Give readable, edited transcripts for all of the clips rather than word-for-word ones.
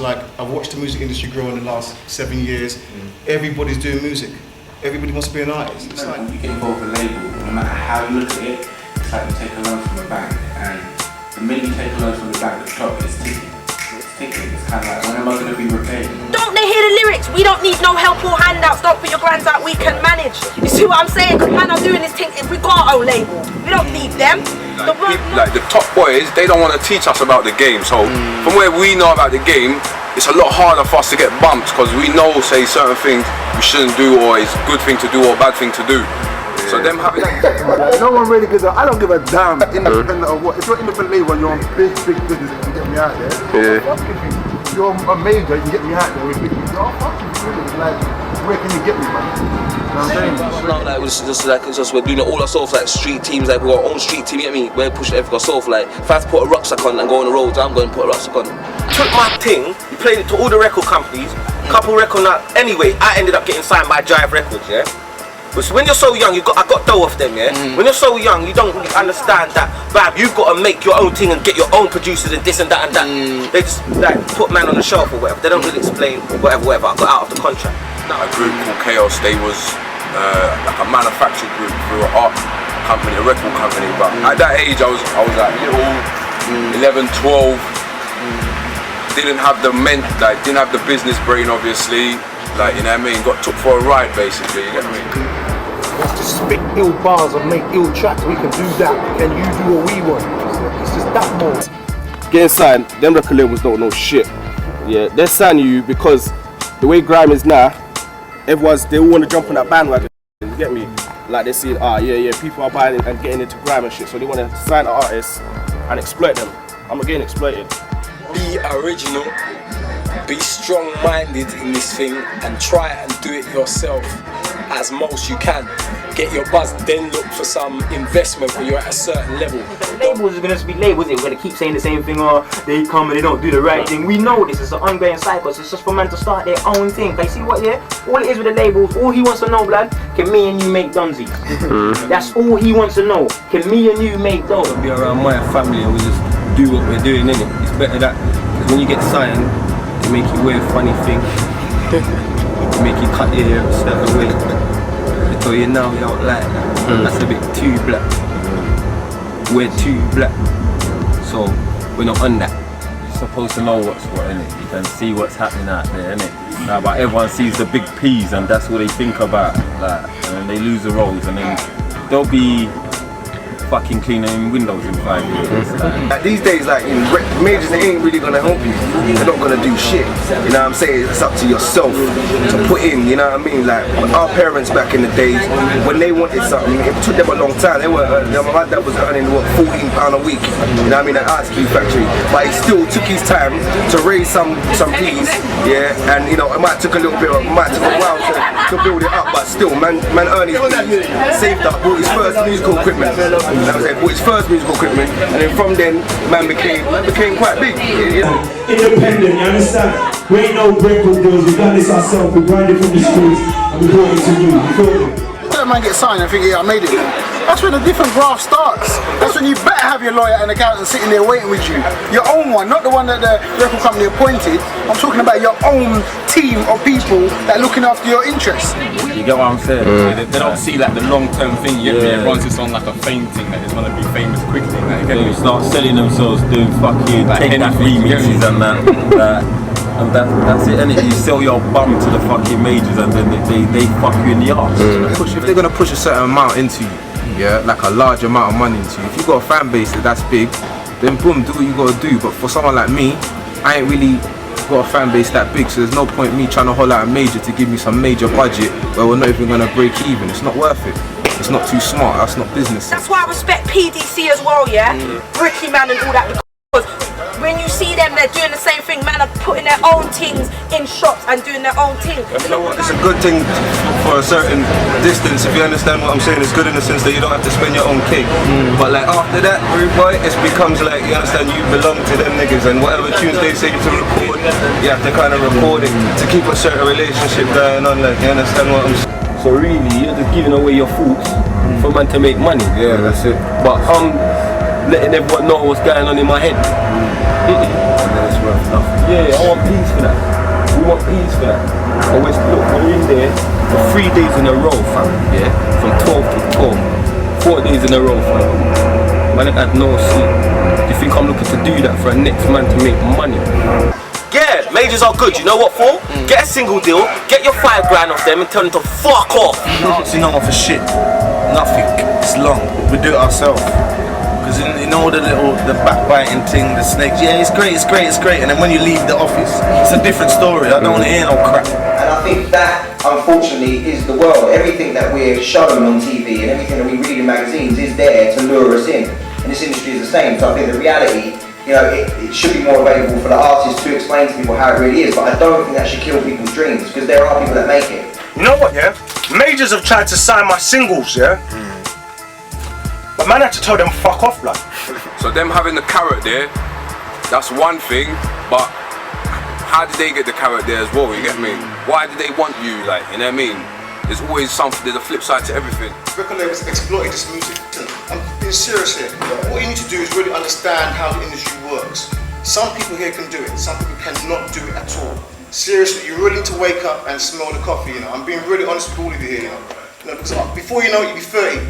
It's like, I've watched the music industry grow in the last 7 years. Everybody's doing music. Everybody wants to be an artist. It's like, when you get involved with a label, no matter how you look at it, it's like you take a loan from a bank, and the minute you take a loan from the bank, the clock is ticking. It's ticking. It's kind of like, when am I going to be repaid? Don't they hear the lyrics? We don't need no help or handouts. Don't put your grands out, we can manage. You see what I'm saying? Because man are doing this thing, we got our own label. We don't need them. Like the top boys, they don't want to teach us about the game. So from where we know about the game, it's a lot harder for us to get bumped because we know, say, certain things we shouldn't do, or it's a good thing to do or bad thing to do. So them having no one really gives a, I don't give a damn independent of what. If you're independent label and you're on big business, you can get me out there. If you're a major, you can get me out there with big business. Oh, fuck you, really. Like, where can you get me, man? You know what I'm saying? Not like it's just we're doing it all ourselves, like street teams, like we got our own street team, you get me? We're pushing everything ourselves. Like if I have to put a rucksack on and go on the roads, I'm going to put a rucksack on. Took my thing, played it to all the record companies, couple record now. Anyway, I ended up getting signed by Jive Records, yeah? But when you're so young, I got dough off them, yeah? When you're so young, you don't really understand that, bam, you've got to make your own thing and get your own producers and this and that and that. They just like put man on the shelf or whatever. They don't really explain whatever. I got out of the contract. a group called Chaos. They was like a manufacturing group through an art company, a record company. But at that age, I was like little, 11, 12. Didn't have the didn't have the business brain, obviously. Like, you know what I mean? Got took for a ride, basically. You get me? Let's just spit ill bars and make ill tracks. We can do that. Can you do what we want? It's just that more. Getting signed, them record labels don't know shit. Yeah, they're signing you because the way grime is now, they all want to jump on that bandwagon. You get me? Like they see, people are buying and getting into grime and shit, so they want to sign artists and exploit them. I'm getting exploited. Be original, be strong-minded in this thing, and try and do it yourself as most you can. Get your buzz, then look for some investment when you're at a certain level. Labels are going to be labels, we're going to keep saying the same thing, or they come and they don't do the right thing. We know this is an ongoing cycle, so it's just for man to start their own thing. But you see what, yeah? All it is with the labels, all he wants to know, blood, can me and you make Dunsies? That's all he wants to know. Can me and you make dough? Be around my family and we just do what we're doing, innit? It's better that, because when you get signed, they make you wear funny things. They make you cut your hair a certain way. They tell you now you don't like that. That's a bit too black. We're too black. So we're not on that. You're supposed to know what's what, innit? You can see what's happening out there, innit? Now, but everyone sees the big P's and that's what they think about. Like, and then they lose the roles and then they'll be fucking cleaning windows in 5 years. Like these days, like in majors, they ain't really gonna help you. They're not gonna do shit. You know what I'm saying? It's up to yourself to put in. You know what I mean? Like our parents back in the days, when they wanted something, it took them a long time. They were, my dad was earning what, £14 a week. You know what I mean? At Ice Cream Factory, but he still took his time to raise some peas. Yeah, and you know, it might took a little bit, might took a while to build it up, but still, man earned his peas, saved up, bought his first musical equipment. You know what I'm saying? Bought his first musical equipment, and then from then, man became quite big. You know? Independent, you understand? We ain't no record deals, we've done this ourselves, we grind it from the streets, and we brought it to you feel me? That man gets signed and think, yeah, I made it. That's when a different graft starts. That's when you better have your lawyer and accountant sitting there waiting with you. Your own one, not the one that the record company appointed. I'm talking about your own team of people that are looking after your interests. You get what I'm saying? They don't see like the long-term thing. You get me? Everyone's just on like a fame thing that is going to be famous quickly. Like, they start selling themselves, doing fucking like take that remixes and that. And that's it, innit? You sell your bum to the fucking majors and then they fuck you in the arse. If they're gonna push a certain amount into you, yeah, like a large amount of money into you, if you got a fan base that's big, then boom, do what you gotta do. But for someone like me, I ain't really got a fan base that big, so there's no point me trying to holler at a major to give me some major budget where we're not even gonna break even. It's not worth it. It's not too smart. That's not business. That's why I respect PDC as well, yeah? Bricky Man and all that. Because when you see them, they're doing the same thing. Man are putting their own things in shops and doing their own thing. You know what? It's a good thing for a certain distance, if you understand what I'm saying. It's good in the sense that you don't have to spend your own cake. But like after that, boy, it becomes like, you understand, you belong to them niggas, and whatever tunes they say to record, you have to kind of record it to keep a certain relationship going on. Like, you understand what I'm saying? So really, you're just giving away your thoughts for man to make money. Yeah, that's it. But letting everyone know what's going on in my head. and then it's worth nothing. Yeah, I want peas for that. We want peas for that. Always look, we're in there for 3 days in a row, fam. Yeah, from 12 to 12. 4 days in a row, fam. Man, I had no sleep. Do you think I'm looking to do that for a next man to make money? Yeah, majors are good. You know what for? Get a single deal, get your $5 grand off them, and tell them to fuck off. Not asking no one for shit. Nothing. It's long. We do it ourselves. Because in all the backbiting thing, the snakes, yeah, it's great, and then when you leave the office, it's a different story. I don't want to hear no crap. And I think that, unfortunately, is the world. Everything that we're shown on TV and everything that we read in magazines is there to lure us in. And this industry is the same. So I think the reality, you know, it should be more available for the artists to explain to people how it really is. But I don't think that should kill people's dreams, because there are people that make it. You know what, yeah? Majors have tried to sign my singles, yeah? But man, I had to tell them fuck off, blood. So them having the carrot there, that's one thing, but how did they get the carrot there as well, you get me? Why did they want you, like, you know what I mean? There's always something, there's a flip side to everything. Record labels exploited this music. I'm being serious here. What you need to do is really understand how the industry works. Some people here can do it, some people cannot do it at all. Seriously, you really need to wake up and smell the coffee, you know. I'm being really honest with all of you here, you know. Because before you know it, you'll be 30.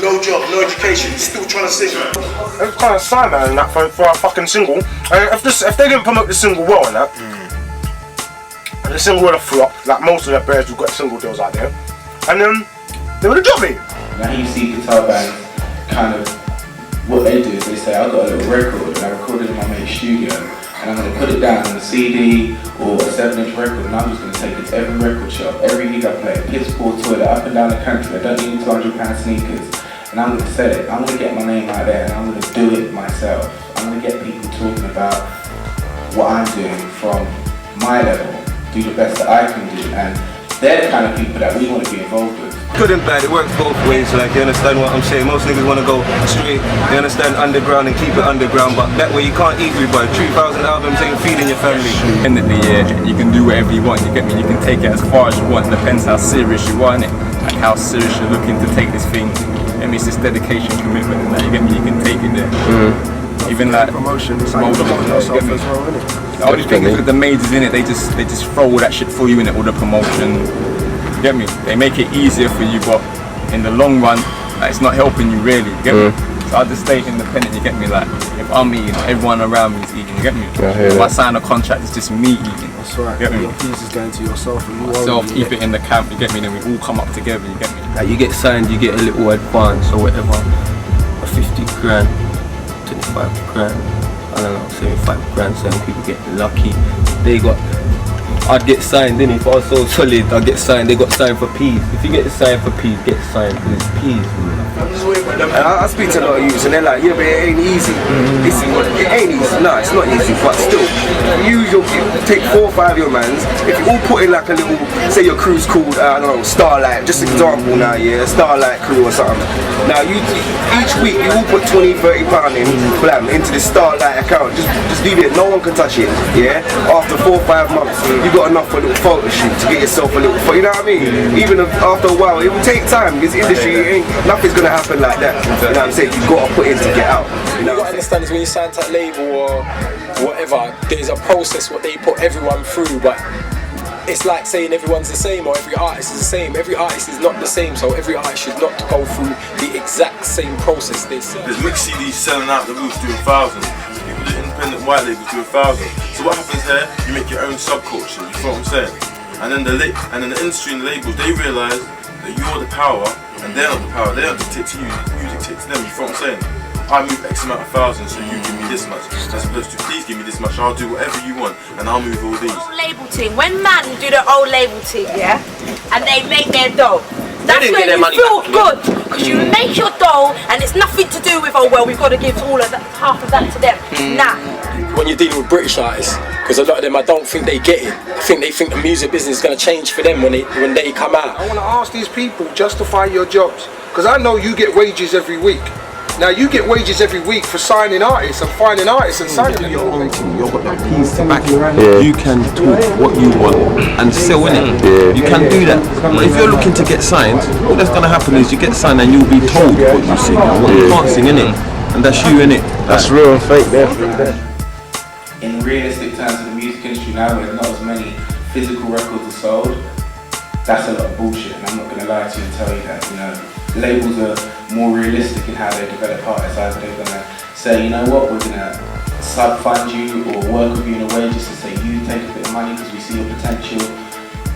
No job, no education, still trying to sing. It's kind of sign man and that for a fucking single. And if they didn't promote the single well and that, and the single would have flopped, like most of the B.A.R.S who've got single deals out there, and then they would have dropped me. Now you see guitar bands, kind of, what they do is they say, I've got a little record and I recorded in my mate's studio, and I'm going to put it down on a CD or a 7-inch record, and I'm just going to take it to every record shop, every gig I play, piss poor toilet, up and down the country. I don't need £200 sneakers, and I'm going to sell it. I'm going to get my name out there, and I'm going to do it myself. I'm going to get people talking about what I'm doing from my level, do the best that I can do, and they're the kind of people that we want to be involved with. Good and bad, it works both ways, like, you understand what I'm saying? Most niggas want to go straight, you understand, underground and keep it underground, but that way you can't eat with, boy. 3,000 albums ain't feeding your family. Independently, yeah, you can do whatever you want, you get me? You can take it as far as you want, depends how serious you want it, like how serious you're looking to take this thing. I mean, it's this dedication, commitment, and that, you get me? You can take it there. Even like promotion, you get me? The only thing is with the majors in it, they just throw all that shit for you in it, all the promotion. You get me? They make it easier for you, but in the long run, like, it's not helping you really. You get me? So I just stay independent. You get me? Like, if I'm eating, everyone around me is eating. You get me? If I sign a contract, it's just me eating. That's right. You get me? Your piece is going to yourself, and you myself, keep it in the camp. You get me? Then we all come up together. You get me? Like, you get signed, you get a little advance or whatever, a 50 grand, 25 grand. I don't know, 75 grand. Certain people get lucky. They got. I'd get signed, then if I was so solid, I'd get signed. They got signed for peas. If you get signed for peas, get signed because it's peas. I speak to a lot of youths and they're like, yeah, but it ain't easy. It ain't easy. No, it's not easy, but still, you take 4 or 5 of your mans. If you all put in like a little, say your crew's called, I don't know, Starlight, just an example now, yeah, Starlight crew or something. Now each week you all put 20, 30 pound in, blam, into this Starlight account. Just leave it, no one can touch it, yeah. After 4 or 5 months, you got enough for a little photo shoot to get yourself a little, you know what I mean? Even after a while, it will take time. This industry, nothing's gonna happen like that. You know what I'm saying? You've got to put in to get out. You know what I understand is when you sign to a label or whatever, there's a process what they put everyone through, but it's like saying everyone's the same or every artist is the same. Every artist is not the same, so every artist should not go through the exact same process. There's mixed CDs selling out the roof doing thousands. People do independent white labels doing thousands. So what happens there? You make your own subculture. You feel what I'm saying? And then the industry and the labels, they realise that you're the power and they're not the power. They don't dictate to you. You dictate to them. You feel what I'm saying? I move X amount of thousands, so you give me this much. As opposed to please give me this much. I'll do whatever you want, and I'll move all these. Old label team. When man do the old label team, yeah, and they make their dough. That's when you feel good, because you make your dough, and it's nothing to do with, oh well, we've got to give all of that, half of that to them. Nah. When you're dealing with British artists, because a lot of them, I don't think they get it. I think they think the music business is going to change for them when they come out. I want to ask these people, justify your jobs, because I know you get wages every week. Now you get wages every week for signing artists and finding artists and signing them. Your own team, you've got that piece to back it. You can talk what you want and sell in it. You can do that. But if you're looking to get signed, all that's going to happen is you get signed and you'll be told what you sing and what you can't sing in it, and that's you in it. That's real and fake there. in realistic terms of the music industry now, where not as many physical records are sold, that's a lot of bullshit, and I'm not going to lie to you and tell you that. You know, labels are more realistic in how they develop artists. Either they're going to say, you know what, we're going to sub-fund you or work with you in a way just to say you take a bit of money because we see your potential,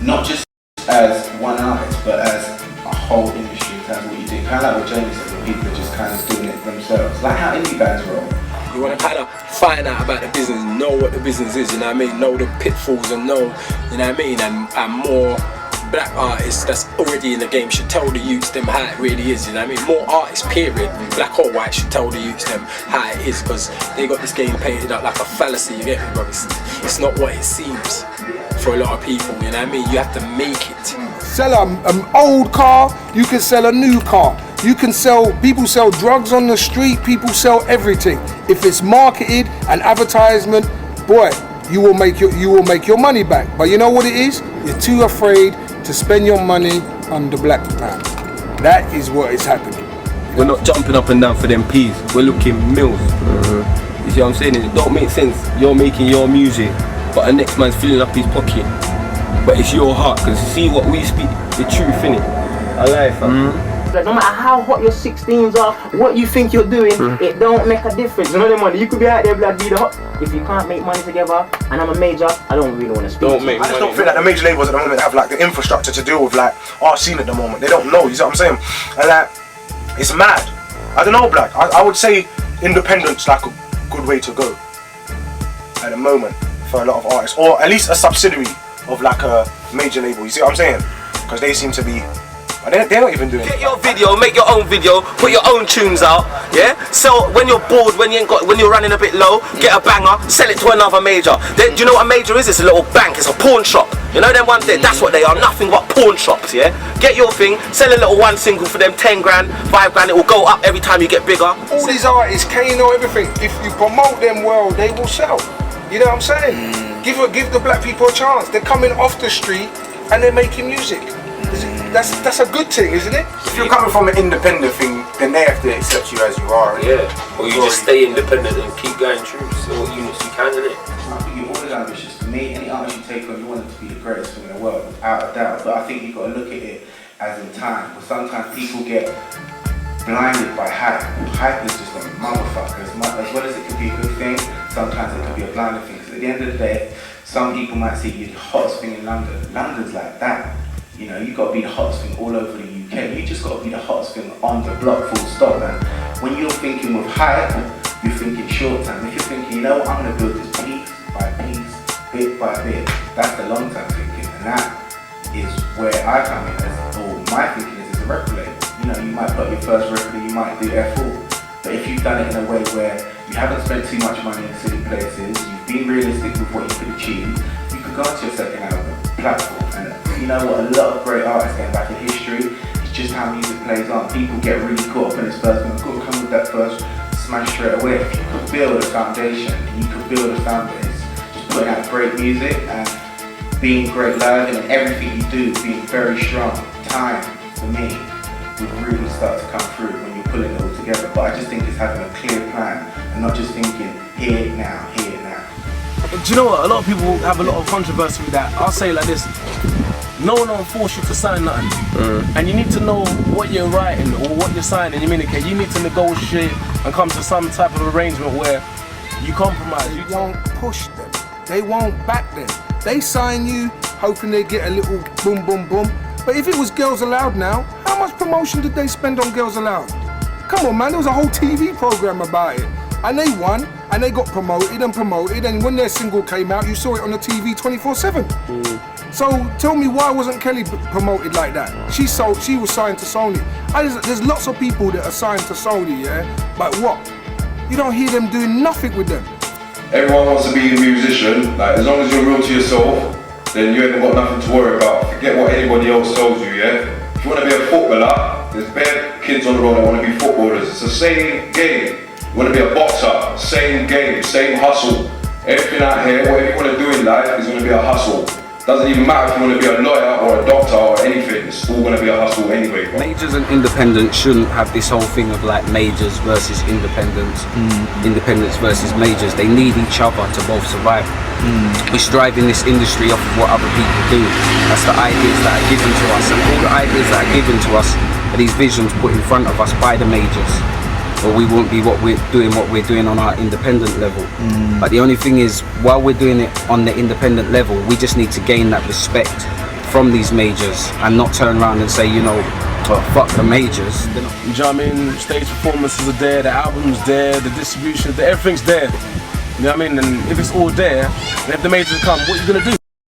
not just as one artist, but as a whole industry in terms of what you do. Kind of like what Jamie said, where people are just kind of doing it themselves, like how indie bands roll. You want to kind of find out about the business, know what the business is, you know what I mean? Know the pitfalls and know, you know what I mean? And more black artists that's already in the game should tell the youths them how it really is, you know what I mean? More artists, period, black or white, should tell the youths them how it is, because they got this game painted up like a fallacy, you get me, bro? It's not what it seems for a lot of people, you know what I mean? You have to make it. Sell an old car, you can sell a new car. You can sell, people sell drugs on the street, people sell everything. If it's marketed and advertisement, boy, you will make your money back. But you know what it is? You're too afraid to spend your money on the black man. That is what is happening. We're not jumping up and down for them peas. We're looking mills. You see what I'm saying? It don't make sense. You're making your music, but the next man's filling up his pocket. But it's your heart, because you see what we speak, the truth, innit? I lie, fam. Like, no matter how hot your 16s are, what you think you're doing, it don't make a difference. You know the money. You could be out there, blood, be the hot. If you can't make money together, and I'm a major, I don't really want to speak. I just don't think that the major labels at the moment have like the infrastructure to deal with like our scene at the moment. They don't know. You see what I'm saying? And like, it's mad. I don't know, blood. I would say independent's like a good way to go at the moment for a lot of artists, or at least a subsidiary of like a major label. You see what I'm saying? Because they seem to be. They're not even doing it. Get your video, make your own video, put your own tunes out, yeah? So when you're bored, when you're running a bit low, get a banger, sell it to another major. Do you know what a major is? It's a little bank, it's a pawn shop. You know them ones there? That's what they are, nothing but pawn shops, yeah? Get your thing, sell a little one single for them 10 grand, 5 grand, it will go up every time you get bigger. All these artists, Kano, everything, if you promote them well, they will sell. You know what I'm saying? Give the black people a chance. They're coming off the street and they're making music. That's a good thing, isn't it? If you're coming from an independent thing, then they have to accept you as you are. Yeah, or you just stay independent and keep going true. So what units you can, innit? I think you're always ambitious. For me, any artist you take on, you want it to be the greatest thing in the world, without a doubt. But I think you've got to look at it as in time. Because sometimes people get blinded by hype. Hype is just a motherfucker. As well as it could be a good thing, sometimes it could be a blinding thing. Because at the end of the day, some people might say you're the hottest thing in London. London's like that. You know, you've got to be the hottest thing all over the UK. You just got to be the hottest thing on the block, full stop. And when you're thinking with hype, you're thinking short term. If you're thinking, you know what, I'm going to build this piece by piece, bit by bit, that's the long term thinking. And that is where I come in as, or my thinking is as a record label. You know, you might put your first record and you might do F4. But if you've done it in a way where you haven't spent too much money in city places, you've been realistic with what you could achieve, you could go to your second album platform. And you know what, a lot of great artists going back in history, it's just how music plays on. People get really caught up in this first one. Got to come with that first smash straight away. If you could build a foundation and you could build a fan base, just putting out great music and being great live and everything you do being very strong, time for me would really start to come through when you're pulling it all together. But I just think it's having a clear plan and not just thinking here now, here now. Do you know what? A lot of people have a lot of controversy with that. I'll say it like this. No one will force you to sign nothing. And you need to know what you're writing or what you're signing. You need to negotiate and come to some type of arrangement where you compromise. You won't push them. They won't back them. They sign you hoping they get a little boom, boom, boom. But if it was Girls Aloud now, how much promotion did they spend on Girls Aloud? Come on, man, there was a whole TV program about it. And they won, and they got promoted, and when their single came out, you saw it on the TV 24/7. So tell me, why wasn't Kelly promoted like that? She was signed to Sony. There's lots of people that are signed to Sony, yeah? But what? You don't hear them doing nothing with them. Everyone wants to be a musician. Like, as long as you're real to yourself, then you ain't got nothing to worry about. Forget what anybody else tells you, yeah? If you want to be a footballer, there's bare kids on the road that want to be footballers. It's the same game. You want to be a boxer, same game, same hustle. Everything out here, whatever you want to do in life is going to be a hustle. Doesn't even matter if you want to be a lawyer or a doctor or anything, it's all going to be a hustle anyway, bro. Majors and independents shouldn't have this whole thing of like majors versus independents, independents versus majors. They need each other to both survive. We're striving this industry off of what other people do. That's the ideas that are given to us, and all the ideas that are given to us are these visions put in front of us by the majors. Or we won't be what we're doing on our independent level. But the only thing is, while we're doing it on the independent level, we just need to gain that respect from these majors and not turn around and say, you know, oh, fuck the majors. You know what I mean? Stage performances are there, the album's there, the distribution, everything's there. You know what I mean? And if it's all there, then if the majors come, what are you gonna do?